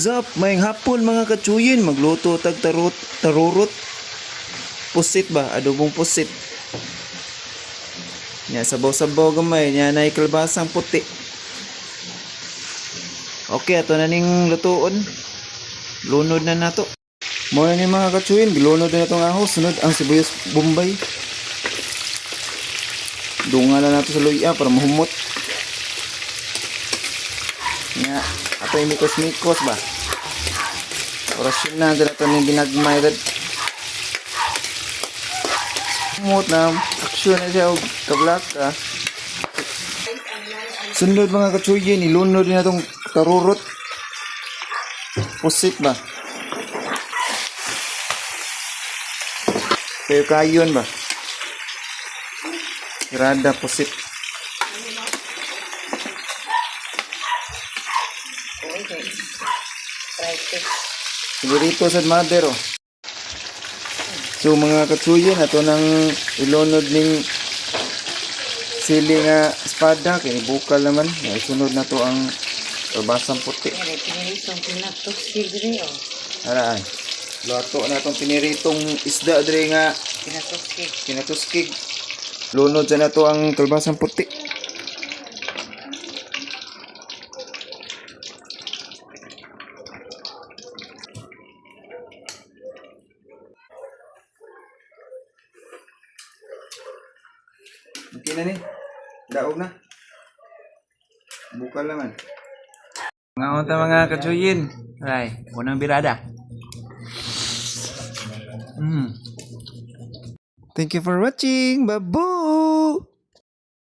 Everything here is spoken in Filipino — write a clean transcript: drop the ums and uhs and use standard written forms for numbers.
What's up? Mayang hapon mga katsuyin, magluto tag tarurot. Pusit ba? Adobong pusit. Nya sabaw-sabaw gamay, nya nay kalbasang puti. Okay, ato na ning lutuon. Lunod na nato. Mo ni mga katsuyin, gilunod na natong ahos, sunod ang sibuyas bombay. Dunga na nato sa luya para mahumot. Nya ato mikos-mikos ba? Orasyon na dito ning ginagmay dad. Humot na aksyon na siya og kablak ka. Sunod mga katsuyin, ilunod na itong tarurot. Pusit ba? Kayo kayon ba? Irada pusit. Sigurito sa madero. So mga katsuyin, ato nang ilunod ning sili nga espada kay bukal naman. Ay sunod na to ang kalbasang puti. Araan. Luto na tong piniritong isda dre nga kinatuskig. Lunod sa na to ang kalbasang puti. Okay na ni. Daog na. Bukal naman. Mga unta mga katsuyin. Ay, unang birada. Thank you for watching. Bye-bye.